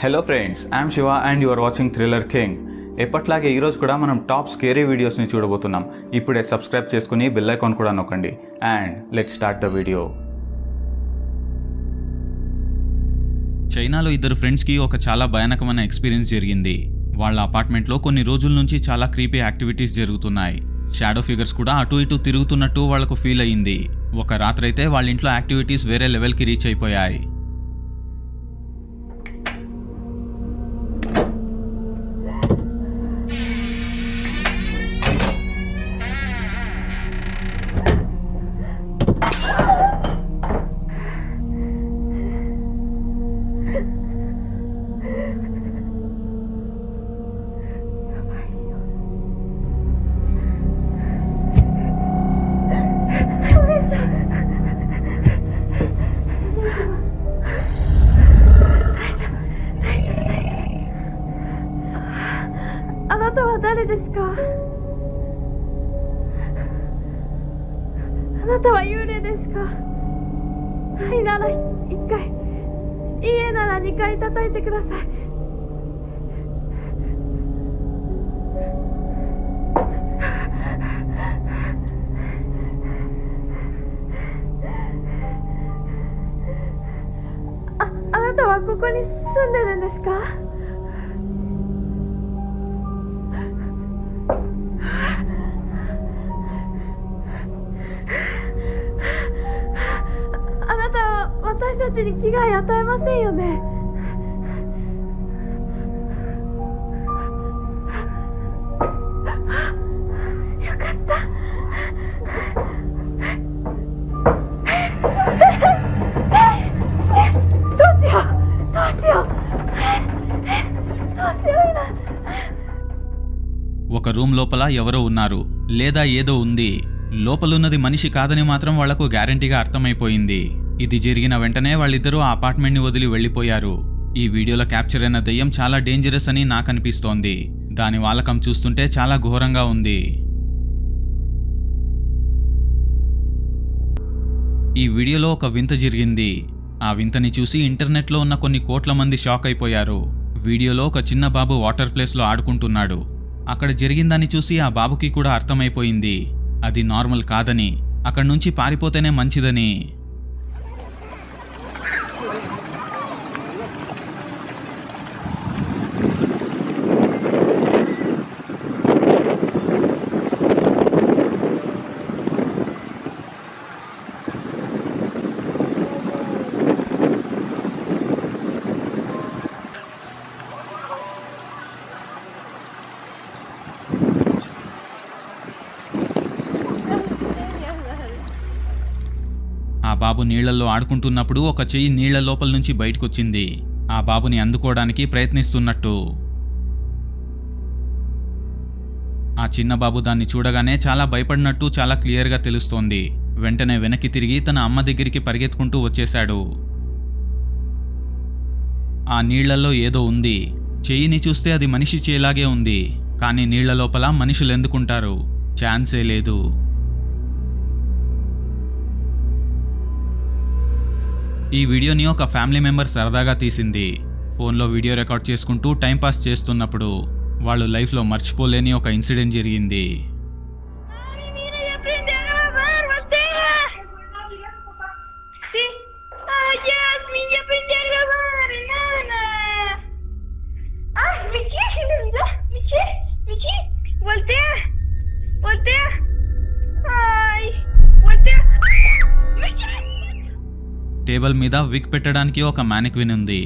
Hello friends, I'm Shiva and you are watching thriller king. ఎప్పట్లాగే ఈరోజు కూడా మనం టాప్ స్కేరీ వీడియోస్ని చూడబోతున్నాం. ఇప్పుడే సబ్స్క్రైబ్ చేసుకుని బెల్ ఐకాన్ కూడా నొక్కండి and let's start the video. చైనాలో ఇద్దరు ఫ్రెండ్స్కి ఒక చాలా భయానకమైన ఎక్స్పీరియన్స్ జరిగింది. వాళ్ళ అపార్ట్మెంట్లో కొన్ని రోజుల నుంచి చాలా క్రీపీ యాక్టివిటీస్ జరుగుతున్నాయి. షాడో ఫిగర్స్ కూడా అటు ఇటు తిరుగుతున్నట్టు వాళ్లకు ఫీల్ అయ్యింది. ఒక రాత్రైతే వాళ్ళ ఇంట్లో యాక్టివిటీస్ వేరే లెవెల్కి రీచ్ అయిపోయాయి. ఒక రూమ్ లోపల ఎవరో ఉన్నారు లేదా ఏదో ఉంది. లోపలున్నది మనిషి కాదని మాత్రం వాళ్లకు గ్యారంటీగా అర్థమైపోయింది. ఇది జరిగిన వెంటనే వాళ్ళిద్దరూ ఆ అపార్ట్మెంట్ని వదిలి వెళ్లిపోయారు. ఈ వీడియోలో క్యాప్చర్ అయిన దెయ్యం చాలా డేంజరస్ అని నాకు అనిపిస్తోంది. దాని వాలకం చూస్తుంటే చాలా ఘోరంగా ఉంది. ఈ వీడియోలో ఒక వింత జరిగింది. ఆ వింతని చూసి ఇంటర్నెట్లో ఉన్న కొన్ని కోట్ల మంది షాక్ అయిపోయారు. వీడియోలో ఒక చిన్న బాబు వాటర్ ప్లేస్లో ఆడుకుంటున్నాడు. అక్కడ జరిగిందని చూసి ఆ బాబుకి కూడా అర్థమైపోయింది అది నార్మల్ కాదని, అక్కడి నుంచి పారిపోతేనే మంచిదని. ఆ బాబు నీళ్లలో ఆడుకుంటున్నప్పుడు ఒక చెయ్యి నీళ్ల లోపల నుంచి బయటకొచ్చింది. ఆ బాబుని అందుకోవడానికి ప్రయత్నిస్తున్నట్టు. ఆ చిన్న బాబు దాన్ని చూడగానే చాలా భయపడినట్టు చాలా క్లియర్గా తెలుస్తోంది. వెంటనే వెనక్కి తిరిగి తన అమ్మ దగ్గరికి పరిగెత్తుకుంటూ వచ్చేశాడు. ఆ నీళ్లలో ఏదో ఉంది. చెయ్యిని చూస్తే అది మనిషి చేలాగే ఉంది, కానీ నీళ్ల లోపల మనుషులు ఎందుకుంటారు? ఛాన్సే లేదు. ఈ వీడియోని ఒక ఫ్యామిలీ మెంబర్ సరదాగా తీసింది. ఫోన్లో వీడియో రికార్డ్ చేసుకుంటూ టైంపాస్ చేస్తున్నప్పుడు వాళ్ళు లైఫ్లో మర్చిపోలేని ఒక ఇన్సిడెంట్ జరిగింది. టేబుల్ మీద విగ్ పెట్టడానికి ఒక మ్యానిక్విన్ ఉంది.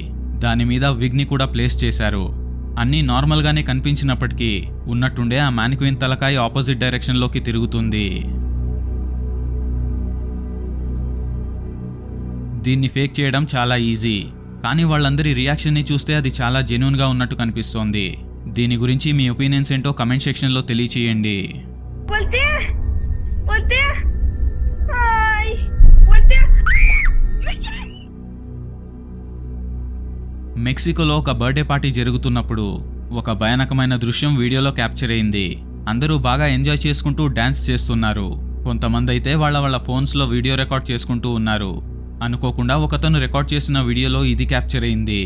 దాని మీద విగ్ని కూడా ప్లేస్ చేశారు. అన్నీ నార్మల్గానే కనిపించినప్పటికీ ఉన్నట్టుండే ఆ మ్యానిక్విన్ తలకాయ ఆపోజిట్ డైరెక్షన్లోకి తిరుగుతుంది. దీన్ని ఫేక్ చేయడం చాలా ఈజీ, కానీ వాళ్ళందరి రియాక్షన్ని చూస్తే అది చాలా జెన్యూన్గా ఉన్నట్టు కనిపిస్తోంది. దీని గురించి మీ ఒపీనియన్స్ ఏంటో కమెంట్ సెక్షన్లో తెలియచేయండి. మెక్సికోలో ఒక బర్త్డే పార్టీ జరుగుతున్నప్పుడు ఒక భయానకమైన దృశ్యం వీడియోలో క్యాప్చర్ అయింది. అందరూ బాగా ఎంజాయ్ చేసుకుంటూ డాన్స్ చేస్తున్నారు. కొంతమంది అయితే వాళ్ళ ఫోన్స్లో వీడియో రికార్డ్ చేసుకుంటూ ఉన్నారు. అనుకోకుండా ఒకతను రికార్డ్ చేసిన వీడియోలో ఇది క్యాప్చర్ అయింది.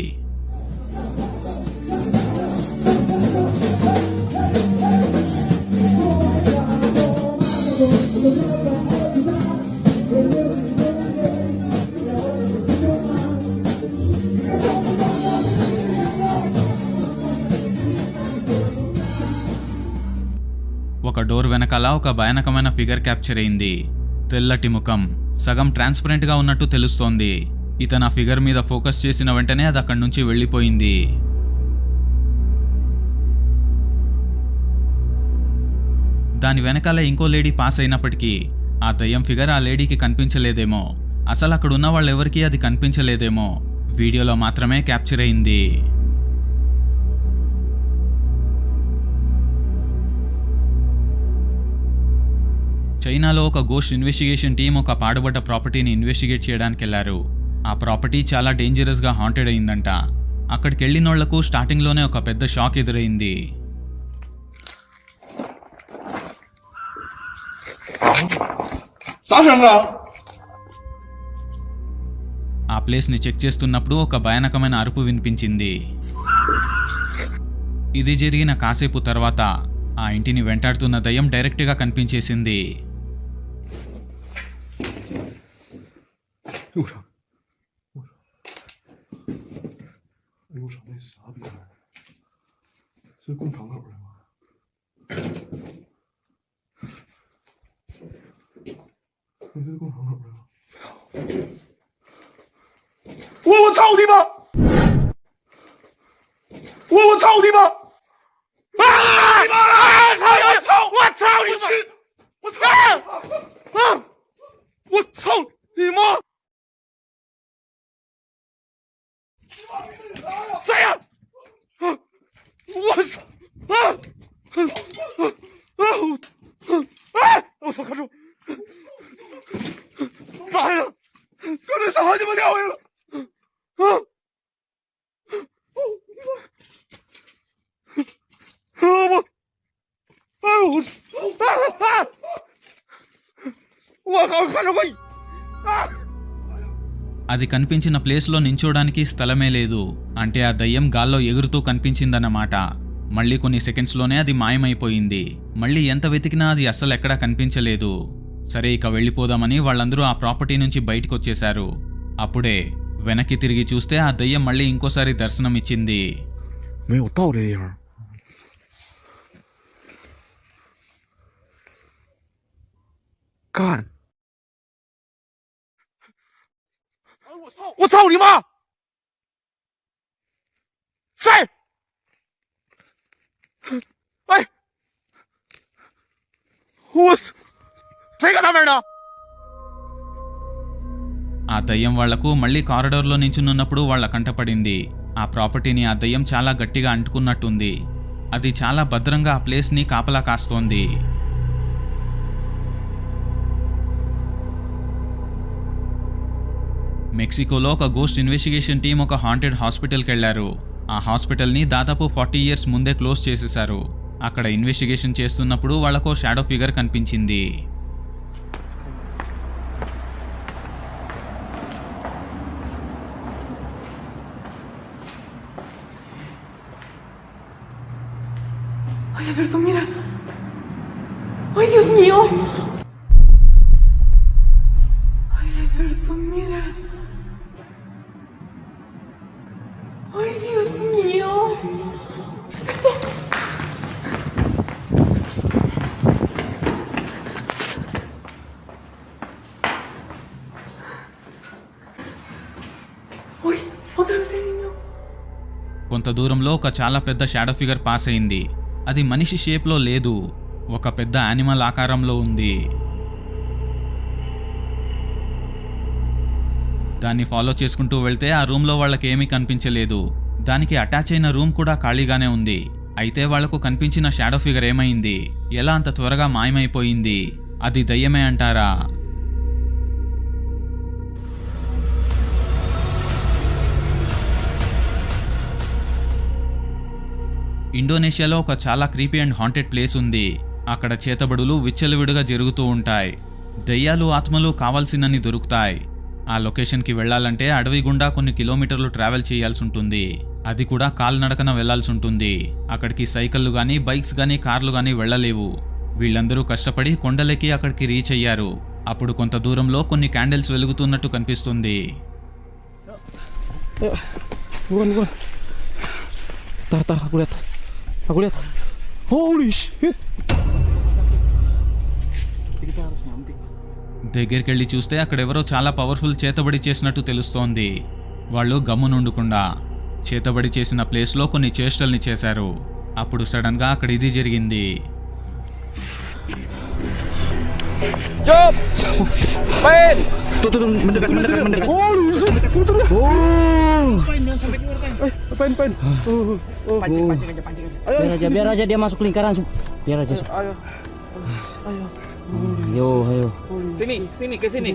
ఒక డోర్ వెనకాల ఒక భయానకమైన ఫిగర్ క్యాప్చర్ అయింది. తెల్లటి ముఖం, సగం ట్రాన్స్పరెంట్గా ఉన్నట్టు తెలుస్తోంది. ఇతను ఆ ఫిగర్ మీద ఫోకస్ చేసిన వెంటనే అది అక్కడి నుంచి వెళ్ళిపోయింది. దాని వెనకాల ఇంకో లేడీ పాస్ అయినప్పటికీ ఆ దయ్యం ఫిగర్ ఆ లేడీకి కనిపించలేదేమో, అసలు అక్కడ ఉన్న వాళ్ళెవరికీ అది కనిపించలేదేమో, వీడియోలో మాత్రమే క్యాప్చర్ అయింది. చైనాలో ఒక గోస్ట్ ఇన్వెస్టిగేషన్ టీం ఒక పాడుబడ్డ ప్రాపర్టీని ఇన్వెస్టిగేట్ చేయడానికి వెళ్లారు. ఆ ప్రాపర్టీ చాలా డేంజరస్గా హాంటెడ్ అయిందంట. అక్కడికి వెళ్ళినోళ్లకు స్టార్టింగ్లోనే ఒక పెద్ద షాక్ ఎదురైంది. ఆ ప్లేస్ని చెక్ చేస్తున్నప్పుడు ఒక భయానకమైన అరుపు వినిపించింది. ఇది జరిగిన కాసేపు తర్వాత ఆ ఇంటిని వెంటాడుతున్న దయ్యం డైరెక్ట్గా కనిపించేసింది.我操你妈！我操你妈！啊！我操你妈！我操！我操你妈！谁呀？我操！我操！看住！咋呀？刚才啥鸡巴掉下来了？అది కనిపించిన ప్లేస్లో నించోడానికి స్థలమే లేదు. అంటే ఆ దయ్యం గాల్లో ఎగురుతూ కనిపించిందన్నమాట. మళ్ళీ కొన్ని సెకండ్స్లోనే అది మాయమైపోయింది. మళ్ళీ ఎంత వెతికినా అది అస్సలు ఎక్కడా కనిపించలేదు. సరే, ఇక వెళ్ళిపోదామని వాళ్ళందరూ ఆ ప్రాపర్టీ నుంచి బయటకు వచ్చేశారు. అప్పుడే వెనక్కి తిరిగి చూస్తే ఆ దయ్యం మళ్ళీ ఇంకోసారి దర్శనమిచ్చింది. 没有到这地方。干！我操你妈！谁？哎！谁搁上面呢？ ఆ దయ్యం వాళ్లకు మళ్ళీ కారిడార్లో నించున్నప్పుడు వాళ్ళ కంటపడింది. ఆ ప్రాపర్టీని ఆ దయ్యం చాలా గట్టిగా అంటుకున్నట్టుంది. అది చాలా భద్రంగా ఆ ప్లేస్ని కాపలా కాస్తోంది. మెక్సికోలో ఒక గోస్ట్ ఇన్వెస్టిగేషన్ టీం ఒక హాంటెడ్ హాస్పిటల్కి వెళ్లారు. ఆ హాస్పిటల్ని దాదాపు 40 years ముందే క్లోజ్ చేసేశారు. అక్కడ ఇన్వెస్టిగేషన్ చేస్తున్నప్పుడు వాళ్లకు షాడో ఫిగర్ కనిపించింది. Ay, Alberto, mira. Ay, Dios mío. Ay, Alberto, mira. Ay, Dios mío. Alberto. Uy, otra vez el niño. కొంత దూరంలో ఒక చాలా పెద్ద షాడో ఫిగర్ పాస్ అయింది. అది మనిషి షేప్లో లేదు, ఒక పెద్ద యానిమల్ ఆకారంలో ఉంది. దాన్ని ఫాలో చేసుకుంటూ వెళ్తే ఆ రూమ్లో వాళ్ళకి ఏమీ కనిపించలేదు. దానికి అటాచ్ అయిన రూమ్ కూడా ఖాళీగానే ఉంది. అయితే వాళ్లకు కనిపించిన షాడో ఫిగర్ ఏమైంది? ఎలా అంత త్వరగా మాయమైపోయింది? అది దయ్యమే అంటారా? ఇండోనేషియాలో ఒక చాలా క్రీపీ అండ్ హాంటెడ్ ప్లేస్ ఉంది. అక్కడ చేతబడులు విచ్చలవిడిగా జరుగుతూ ఉంటాయి. దయ్యాలు, ఆత్మలు కావాల్సినన్ని దొరుకుతాయి. ఆ లొకేషన్కి వెళ్లాలంటే అడవి గుండా కొన్ని కిలోమీటర్లు ట్రావెల్ చేయాల్సి ఉంటుంది. అది కూడా కాలినడకన వెళ్లాల్సి ఉంటుంది. అక్కడికి సైకిళ్లు కానీ, బైక్స్ కానీ, కార్లు కానీ వెళ్లలేవు. వీళ్ళందరూ కష్టపడి కొండలెక్కి అక్కడికి రీచ్ అయ్యారు. అప్పుడు కొంత దూరంలో కొన్ని క్యాండిల్స్ వెలుగుతున్నట్టు కనిపిస్తుంది. Aku lihat. Holy shit. దగ్గరికెళ్ళి చూస్తే అక్కడెవరో చాలా పవర్ఫుల్ చేతబడి చేసినట్టు తెలుస్తోంది. వాళ్ళు గమ్మునుండకుండా చేతబడి చేసిన ప్లేస్లో కొన్ని చేష్టల్ని చేశారు. అప్పుడు సడన్గా అక్కడ ఇది జరిగింది. Biar aja dia masuk lingkaran. Biar aja. Ayo. Sini ke sini.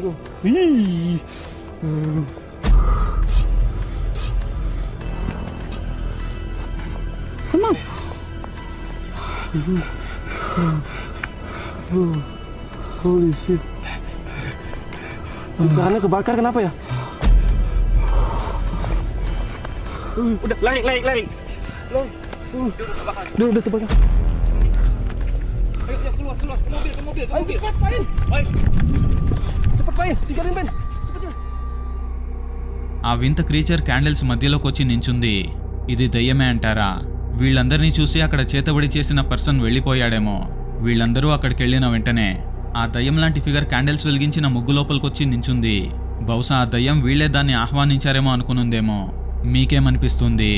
Tenang. Holy shit. Lingkarannya kebakar kenapa ya? Udah lari. Udah terbakar. Ayo keluar ke mobil. Ayo cepat main. Cepat main, tinggalin Ben. ఆ వింత creature candles మధ్యలోకి వచ్చి నించుంది. ఇది దయ్యమే అంటారా? వీళ్ళందరినీ చూసి అక్కడ చేతబడి చేసిన పర్సన్ వెళ్ళిపోయాడేమో. వీళ్ళందరూ అక్కడికి వెళ్ళిన వెంటనే ఆ దయ్యం లాంటి ఫిగర్ క్యాండిల్స్ వెలిగించిన ముగ్గు లోపలికొచ్చి నించుంది. బహుశా ఆ దయ్యం వీళ్లే దాన్ని ఆహ్వానించారేమో అనుకునుందేమో. మీకేమనిపిస్తుంది?